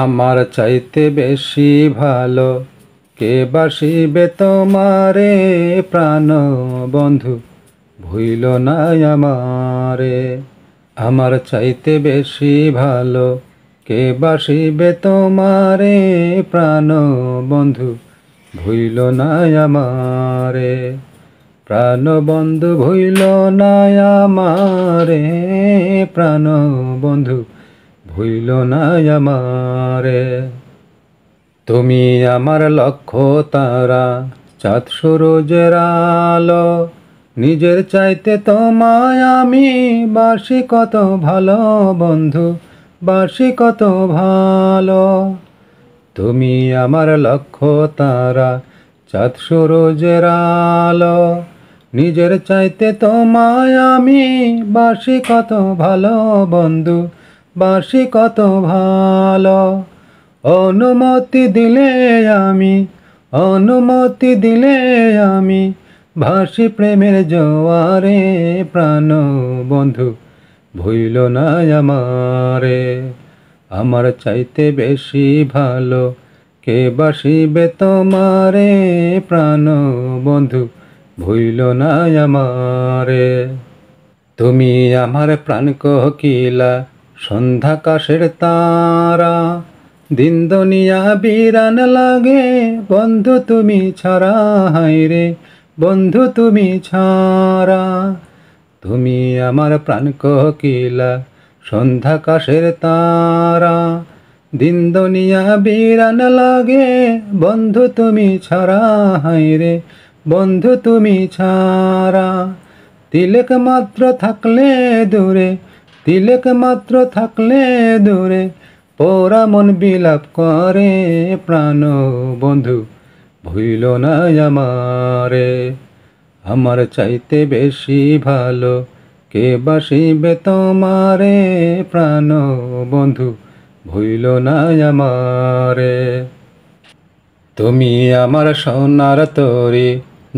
আমার চাইতে বেশি ভালো কে বাসিবে তোমারে প্রাণ বন্ধু ভুইল না আমারে। আমার চাইতে বেশি ভালো কে বাসিবে তোমারে প্রাণ বন্ধু ভুইল না আমারে। প্রাণ বন্ধু ভুইল না আমারে, প্রাণ বন্ধু ভুইল না আমারে। তুমি আমার লক্ষ্য তারা, চাঁদ সূরজের আলো, নিজের চাইতে তোমায় আমি বাসি কত ভালো বন্ধু, বাসি কত ভালো। তুমি আমার লক্ষ্য তারা, চাঁদ সূরজের আলো, নিজের চাইতে তোমায় আমি বাসি কত ভালো বন্ধু, বাসি কত ভালো। অনুমতি দিলে আমি, অনুমতি দিলে আমি ভাসি প্রেমের জোয়ারে প্রাণ বন্ধু ভুইল না আমারে। আমার চাইতে বেশি ভালো কে বাসিবে তোমারে প্রাণ বন্ধু ভুইল না আমারে। তুমি আমার প্রাণ কোকিলা, সন্ধ্যাকাশের তারা, দিন দুনিয়া বিরান লাগে বন্ধু তুমি ছাড়া, হায়রে বন্ধু তুমি ছাড়া। তুমি আমার প্রাণ কোকিলা, সন্ধ্যাকাশের তারা, দিন দুনিয়া বিরান লাগে বন্ধু তুমি ছাড়া, হায়রে বন্ধু তুমি ছাড়া। তিলক মাত্র থাকলে দূরে, তিলক মাত্র থাকলে দূরে, পোড়া মন বিলাপ করে প্রাণ বন্ধু ভুইল না আমারে। আমার চাইতে বেশি ভালো কে বাসিবে তোমারে প্রাণ বন্ধু ভুইল না আমারে। তুমি আমার সোনার তরী,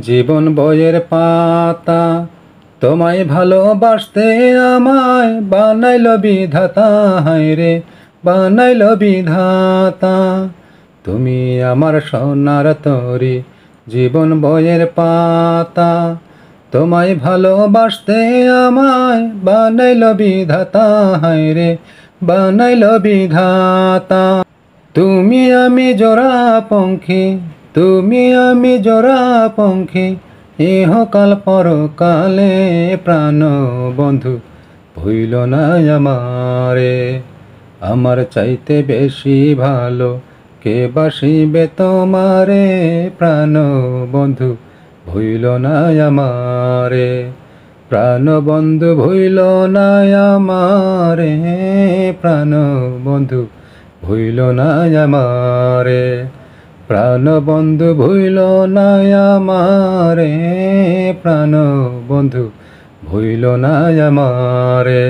জীবন বইয়ের পাতা, তোমায় ভালোবাসতে আমায় বানাইল বিধাতা, হায়রে বানাইল বিধাতা। তুমি আমার সোনার তরী, জীবন বইয়ের পাতা, তোমায় ভালোবাসতে আমায় বানাইল বিধাতা, হায়রে বানাইল বিধাতা। তুমি আমি জোড়া পঙ্খী, তুমি আমি জোড়া পঙ্খী, ইহকাল পরকালে প্রাণ বন্ধু ভুইল না আমারে। আমার চাইতে বেশি ভালো কে বাসিবে তোমারে প্রাণ বন্ধু ভুইল না আমারে। প্রাণ বন্ধু ভুইল না আমারে, প্রাণ বন্ধু ভুইল না আমারে। প্রাণ বন্ধু ভুইল না আমারে, প্রাণ বন্ধু ভুইল না আমারে।